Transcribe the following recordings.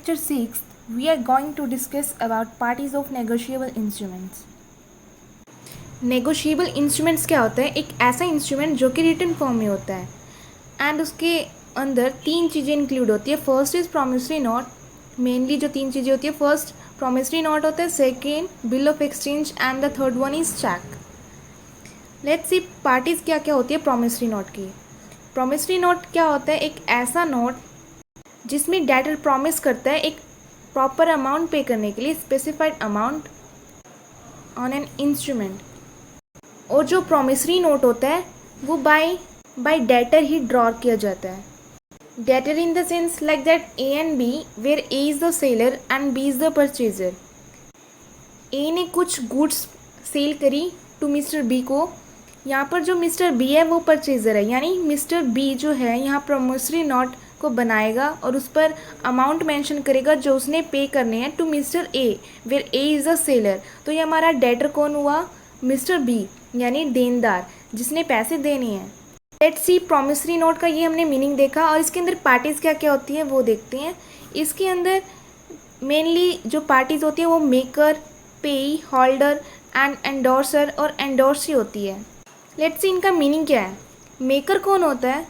lecture 6, we are going to discuss about parties of negotiable instruments. Negotiable instruments क्या होता है? एक ऐसा इंस्ट्रूमेंट जो कि रिटन फॉर्म में होता है एंड उसके अंदर तीन चीज़ें इंक्लूड होती है. First is promissory note. Mainly जो तीन चीज़ें होती है, फर्स्ट प्रॉमिसरी नोट होता है, second bill of exchange and the third one is cheque. Let's see parties क्या क्या होती है प्रॉमिसरी नोट की. प्रॉमिसरी नोट क्या होता है? एक ऐसा नोट जिसमें डेटर प्रॉमिस करता है एक प्रॉपर अमाउंट पे करने के लिए, specified amount on an instrument. और जो प्रॉमिसरी नोट होता है वो बाय डेटर ही ड्रॉ किया जाता है. Debtor in the sense like that A and B, where A is the seller and B is the purchaser. A ने कुछ गुड्स सेल करी टू मिस्टर बी को. यहाँ पर जो मिस्टर बी है वो परचेजर है, यानी मिस्टर बी जो है यहाँ प्रॉमिसरी नोट को बनाएगा और उस पर अमाउंट मेंशन करेगा जो उसने पे करने हैं to mister A, where A is the seller. तो ये हमारा डेटर कौन हुआ? मिस्टर बी, यानी देनदार जिसने पैसे देने हैं. लेट्स सी प्रॉमिसरी नोट का ये हमने मीनिंग देखा और इसके अंदर पार्टीज़ क्या क्या होती हैं वो देखते हैं. इसके अंदर मेनली जो पार्टीज़ होती हैं वो मेकर, पेई, होल्डर एंड एंडोर्सर और एंडोर्सी होती है. लेट्स सी इनका मीनिंग क्या है. मेकर कौन होता है?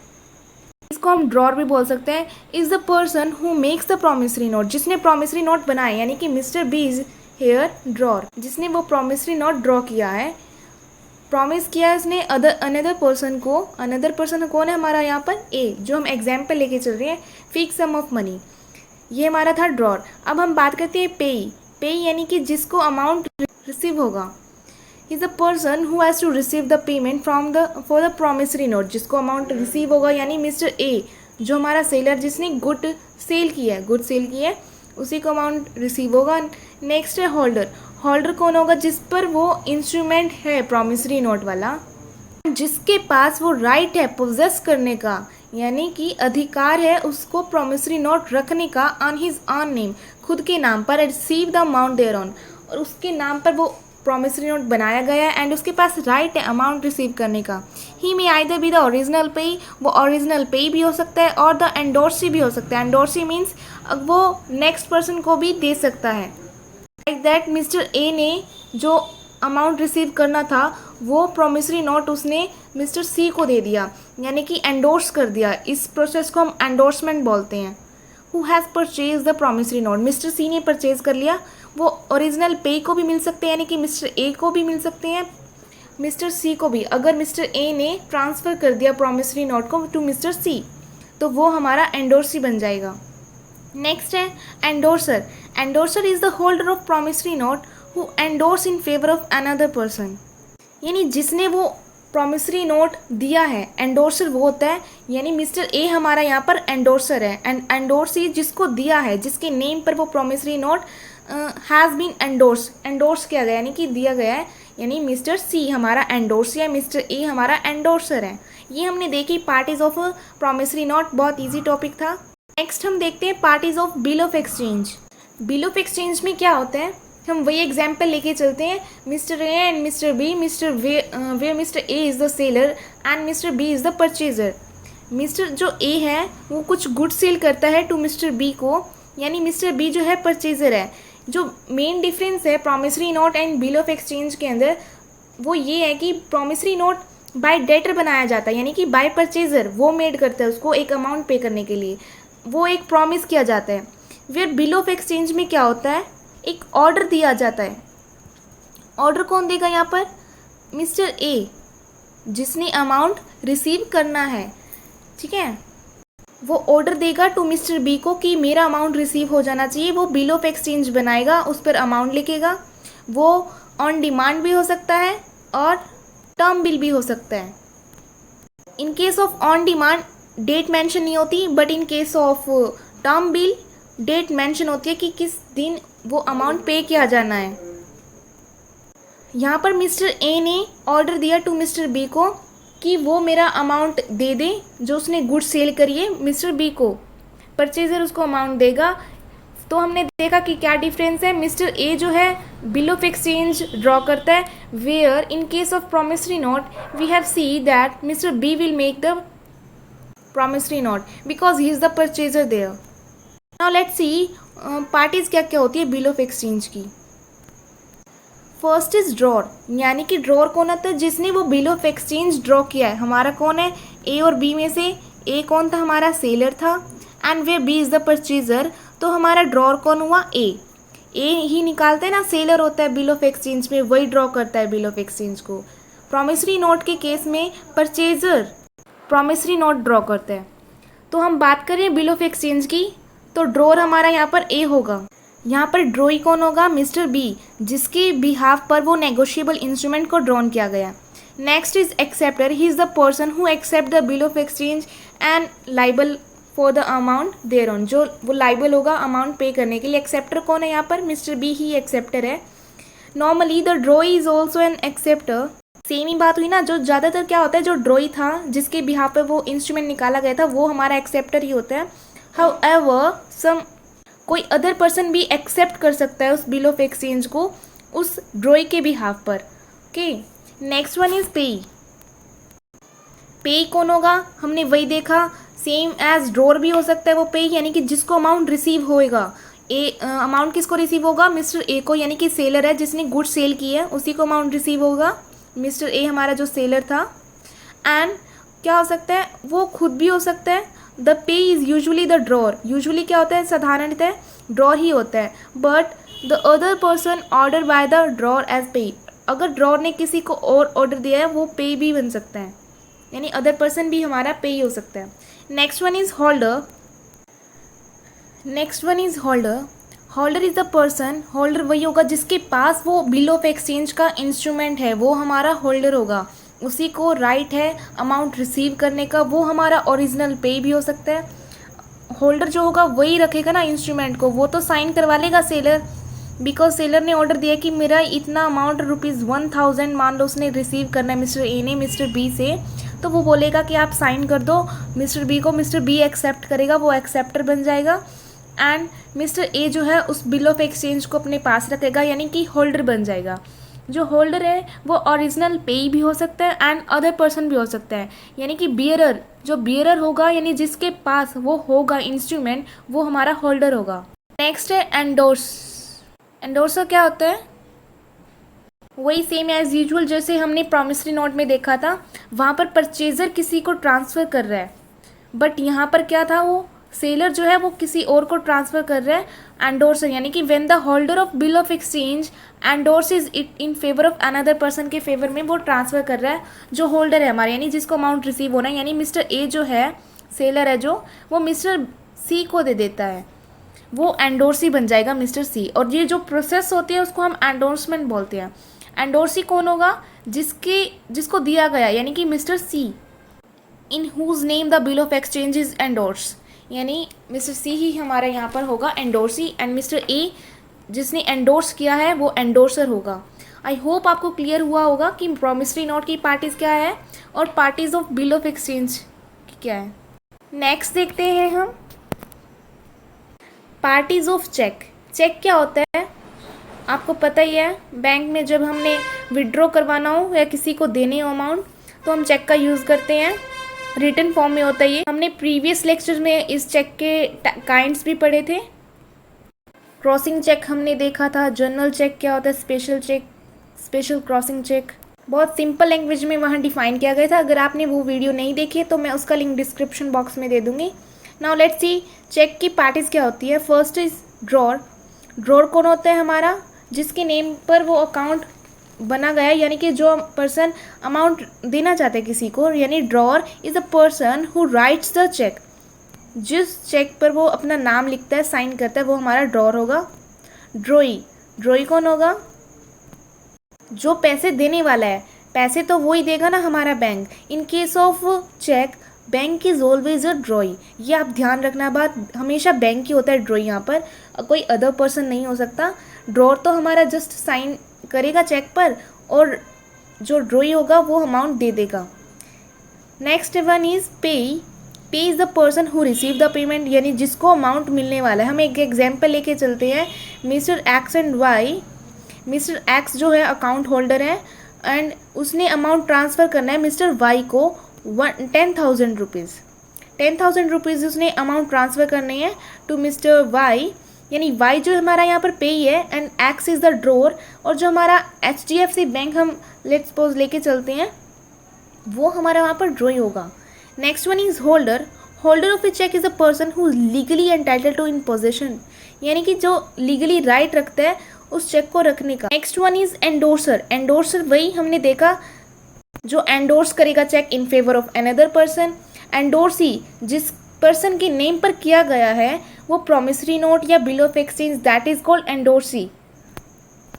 इसको हम ड्रॉर भी बोल सकते हैं. Is the person who makes the promissory note, जिसने प्रॉमिसरी नोट बनाए, यानी कि mister B is here drawer, जिसने वो प्रॉमिसरी नोट ड्रॉ किया है, प्रॉमिस किया है उसने अनदर पर्सन को. अनदर पर्सन कौन है हमारा यहाँ पर? ए, जो हम एग्जाम्पल लेके चल रहे हैं, फिक्स सम ऑफ मनी. ये हमारा था ड्रॉर. अब हम बात करते हैं पेई. पेई यानी कि जिसको अमाउंट रिसीव होगा. Is the person who has to receive the payment for the promissory note, जिसको अमाउंट रिसीव होगा, यानी मिस्टर ए जो हमारा सेलर जिसने गुड सेल किया है, उसी को अमाउंट रिसीव होगा. नेक्स्ट है होल्डर. होल्डर कौन होगा? जिस पर वो इंस्ट्रूमेंट है प्रॉमिसरी नोट वाला, जिसके पास वो राइट है पोजेस करने का, यानी कि अधिकार है उसको प्रॉमिसरी नोट रखने का ऑन हिज ऑन नेम, खुद के नाम पर, receive the amount there on, और उसके नाम पर वो प्रॉमिसरी नोट बनाया गया है एंड उसके पास राइट है अमाउंट रिसीव करने का. ही मे आइदर बी द ओरिजिनल पेई, वो ओरिजिनल पेई भी हो सकता है, और द एंडोर्सी भी हो सकता है. एंडोर्सी मीन्स वो नेक्स्ट पर्सन को भी दे सकता है. लाइक दैट मिस्टर ए ने जो अमाउंट रिसीव करना था वो प्रॉमिसरी नोट उसने मिस्टर सी को दे दिया, यानी कि एंडोर्स कर दिया. इस प्रोसेस को हम एंडोर्समेंट बोलते हैं. Who has purchase the promissory note, mister C ने परचेज कर लिया. वो ओरिजिनल पे को भी मिल सकते हैं, यानी कि मिस्टर ए को भी मिल सकते हैं, मिस्टर सी को भी. अगर मिस्टर ए ने ट्रांसफ़र कर दिया प्रॉमिसरी नोट को टू मिस्टर सी, तो वो हमारा एंडोर्सी बन जाएगा. नेक्स्ट है endorser. Endorser is the holder of promissory note who endorse in favour of another person, यानी जिसने वो प्रॉमिसरी नोट दिया है, एंडोर्सर वो होता है, यानी मिस्टर ए हमारा यहाँ पर एंडोर्सर है. एंड एंडोर्सी जिसको दिया है, जिसके नेम पर वो promissory note has been endorse किया गया, यानी कि दिया गया है, यानी मिस्टर सी हमारा एंडोर्सी है, मिस्टर ए हमारा एंडोर्सर है. ये हमने देखी पार्टीज ऑफ प्रॉमिसरी नोट, बहुत ईजी टॉपिक था. नेक्स्ट हम देखते हैं parties of bill of exchange. Bill of exchange में क्या होता है? हम वही एग्जाम्पल लेके चलते हैं. Mister A and mister B, where mister A is the seller and mister B is the purchaser. Mister जो ए है वो कुछ गुड सेल करता है टू मिस्टर बी को, यानी मिस्टर बी जो है परचेजर है. जो मेन डिफरेंस है promissory note and bill of exchange के अंदर वो ये है कि प्रॉमिसरी नोट बाय डेटर बनाया जाता है, यानी कि बाय परचेजर वो मेड करता है उसको एक अमाउंट पे करने के लिए, वो एक प्रॉमिस किया जाता है. वेयर बिल ऑफ एक्सचेंज में क्या होता है? एक ऑर्डर दिया जाता है. ऑर्डर कौन देगा यहाँ पर? मिस्टर ए, जिसने अमाउंट रिसीव करना है. ठीक है, वो ऑर्डर देगा टू मिस्टर बी को कि मेरा अमाउंट रिसीव हो जाना चाहिए. वो बिल ऑफ एक्सचेंज बनाएगा, उस पर अमाउंट लिखेगा. वो ऑन डिमांड भी हो सकता है और टर्म बिल भी हो सकता है. In case of on demand date mention नहीं होती, but in case of term bill date mention होती है कि किस दिन वो अमाउंट पे किया जाना है. यहाँ पर मिस्टर ए ने ऑर्डर दिया टू मिस्टर बी को कि वो मेरा अमाउंट दे दे जो उसने गुड सेल करी है मिस्टर बी को. परचेजर उसको अमाउंट देगा. तो हमने देखा कि क्या डिफरेंस है. मिस्टर ए जो है बिल ऑफ एक्सचेंज ड्रॉ करता है, where in case of promissory note we have see that mister B will make the promissory note because he is the purchaser there. Now let's see parties क्या क्या होती है bill of exchange की। First is drawer, यानी कि drawer कौन होता है, जिसने वो बिल ऑफ एक्सचेंज ड्रॉ किया है। हमारा कौन है, ए और बी में से ए कौन था, हमारा सेलर था, and way B is the purchaser. तो हमारा ड्रॉर कौन हुआ, ए ही निकालते हैं ना, सेलर होता है बिल ऑफ एक्सचेंज में, वही ड्रॉ करता है बिल ऑफ एक्सचेंज को। प्रॉमिसरी नोट के केस में परचेजर प्रॉमिसरी नोट ड्रॉ करते हैं। तो हम बात करें बिल ऑफ एक्सचेंज की, तो ड्रॉर हमारा यहाँ पर ए होगा। यहाँ पर ड्रॉई कौन होगा, मिस्टर बी, जिसके बिहाफ पर वो नेगोशिएबल इंस्ट्रूमेंट को ड्रॉन किया गया। Next is acceptor, he is the person who accept the bill of exchange and liable for the amount there on, जो वो लाइबल होगा अमाउंट पे करने के लिए। एक्सेप्टर कौन है यहाँ पर, मिस्टर बी ही एक्सेप्टर है। Normally the drawee is also an acceptor. Same ही बात हुई ना, जो ज़्यादातर क्या होता है, जो ड्रॉई था जिसके बिहाफ पे वो इंस्ट्रूमेंट निकाला गया था, वो हमारा एक्सेप्टर ही होता है। हाउएवर सम कोई अदर पर्सन भी एक्सेप्ट कर सकता है उस बिल ऑफ एक्सचेंज को उस ड्रॉई के बिहाफ पर। ओके, नेक्स्ट वन इज पेई। पेई कौन होगा, हमने वही देखा, सेम एज ड्रॉर भी हो सकता है वो पेई, यानी कि जिसको अमाउंट रिसीव होएगा। अमाउंट किसको रिसीव होगा, मिस्टर ए को, यानी कि सेलर है जिसने गुड सेल की है उसी को अमाउंट रिसीव होगा, मिस्टर ए हमारा जो सेलर था। एंड क्या हो सकता है, वो खुद भी हो सकता है। The payee is usually the drawer, usually क्या होता है, साधारणतः ड्रॉर ही होता है। But the other person order by the drawer as payee, अगर ड्रॉर ने किसी को और ऑर्डर दिया है वो पे भी बन सकता है, यानी अदर पर्सन भी हमारा पे ही हो सकता है। Next one is holder. Holder is the person, holder वही होगा जिसके पास वो बिल ऑफ एक्सचेंज का इंस्ट्रूमेंट है, वो हमारा होल्डर होगा। उसी को राइट है अमाउंट रिसीव करने का, वो हमारा ओरिजिनल पे भी हो सकता है। होल्डर जो होगा वही रखेगा ना इंस्ट्रूमेंट को, वो तो साइन करवा लेगा सेलर, बिकॉज सेलर ने ऑर्डर दिया कि मेरा इतना अमाउंट ₹1000 मान लो उसने रिसीव करना है मिस्टर ए ने मिस्टर बी से, तो वो बोलेगा कि आप साइन कर दो मिस्टर बी को, मिस्टर बी एक्सेप्ट करेगा, वो एक्सेप्टर बन जाएगा। एंड मिस्टर ए जो है उस बिल ऑफ एक्सचेंज को अपने पास रखेगा, यानी कि होल्डर बन जाएगा। जो होल्डर है वो ओरिजिनल पेई भी हो सकता है एंड अदर पर्सन भी हो सकता है, यानी कि बियरर, जो बियरर होगा यानी जिसके पास वो होगा इंस्ट्रूमेंट, वो हमारा होल्डर होगा। नेक्स्ट है एंडोर्स। एंडोर्सर क्या होता है, वही सेम एज यूजुअल जैसे हमने प्रॉमिसरी नोट में देखा था, वहाँ पर परचेजर किसी को ट्रांसफ़र कर रहा है, बट यहाँ पर क्या था, वो सेलर जो है वो किसी और को ट्रांसफ़र कर रहा है। एंडोर्सर यानी कि when the holder of bill of exchange endorse is it in favour of another person, के फेवर में वो ट्रांसफ़र कर रहा है जो होल्डर है हमारे, यानी जिसको अमाउंट रिसीव होना है, यानी मिस्टर ए जो है सेलर है जो, वो मिस्टर सी को दे देता है, वो एंडोर्सी बन जाएगा मिस्टर सी। और ये जो प्रोसेस होती है उसको हम एंडोर्समेंट बोलते हैं। एंडोर्सी कौन होगा, जिसको दिया गया, यानी कि mister C, in whose name the bill of exchange is endorse, यानी मिस्टर सी ही हमारा यहाँ पर होगा एंडोर्सी, एंड मिस्टर ए जिसने एंडोर्स किया है वो एंडोर्सर होगा। आई होप आपको क्लियर हुआ होगा कि प्रॉमिसरी नोट की पार्टीज़ क्या है और parties of bill of exchange क्या है। नेक्स्ट देखते हैं हम पार्टीज़ ऑफ चेक। चेक क्या होता है, आपको पता ही है, बैंक में जब हमने विड्रॉ करवाना हो या किसी को देने हो अमाउंट, तो हम चेक का यूज़ करते हैं, रिटन फॉर्म में होता है ये। हमने प्रीवियस लेक्चर में इस चेक के काइंड्स भी पढ़े थे। क्रॉसिंग चेक हमने देखा था, जनरल चेक क्या होता है, special cheque, special crossing cheque, बहुत सिंपल लैंग्वेज में वहाँ डिफाइन किया गया था। अगर आपने वो वीडियो नहीं देखी है तो मैं उसका लिंक डिस्क्रिप्शन बॉक्स में दे दूँगी। नाउ लेट्स सी चेक की पार्टीज़ क्या होती है। First is drawer. ड्रॉर कौन होता है हमारा, जिसके नेम पर वो अकाउंट बना गया है, यानी कि जो पर्सन अमाउंट देना चाहते हैं किसी को, यानी drawer is a person who writes the cheque, जिस चेक पर वो अपना नाम लिखता है, साइन करता है, वो हमारा ड्रॉर होगा। ड्रॉई कौन होगा, जो पैसे देने वाला है, पैसे तो वो ही देगा ना हमारा bank. In case of cheque bank is always a ड्रॉई, ये आप ध्यान रखना बात, हमेशा बैंक ही होता है ड्रॉई, यहाँ पर कोई अदर पर्सन नहीं हो सकता। ड्रॉर तो हमारा जस्ट साइन करेगा चेक पर और जो ड्रॉई होगा वो अमाउंट दे देगा। नेक्स्ट वन इज पेई। पे is the person who receive the payment, यानी जिसको अमाउंट मिलने वाला है। हम एक एग्जाम्पल लेके चलते हैं, mister X and Y. Mister X जो है अकाउंट होल्डर है एंड उसने अमाउंट ट्रांसफ़र करना है मिस्टर वाई को 10,000 रुपीज़। 10,000 रुपीज़ उसने अमाउंट ट्रांसफ़र करनी है टू मिस्टर वाई यानी वाई जो हमारा यहाँ पर पेई है and X is the drawer, और जो हमारा HDFC बैंक हम लेट्स सपोज लेके चलते हैं वो हमारा वहाँ पर ड्रॉइंग होगा। Next one is holder. Holder of a cheque is a person who is legally entitled to in possession, यानी कि जो लीगली राइट रखता है उस चेक को रखने का। Next one is endorser. Endorser वही हमने देखा जो एंडोर्स करेगा cheque in favour of another person. Endorsee जिस पर्सन के नेम पर किया गया है वो प्रॉमिसरी नोट या bill of exchange, that is called endorsee.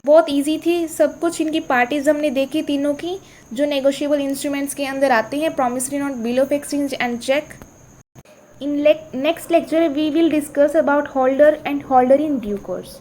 बहुत इजी थी सब कुछ, इनकी पार्टीज हमने देखी तीनों की जो नेगोशिएबल इंस्ट्रूमेंट्स के अंदर आते हैं, promissory note, bill of exchange and cheque. In next lecture we will discuss about holder and holder in due course.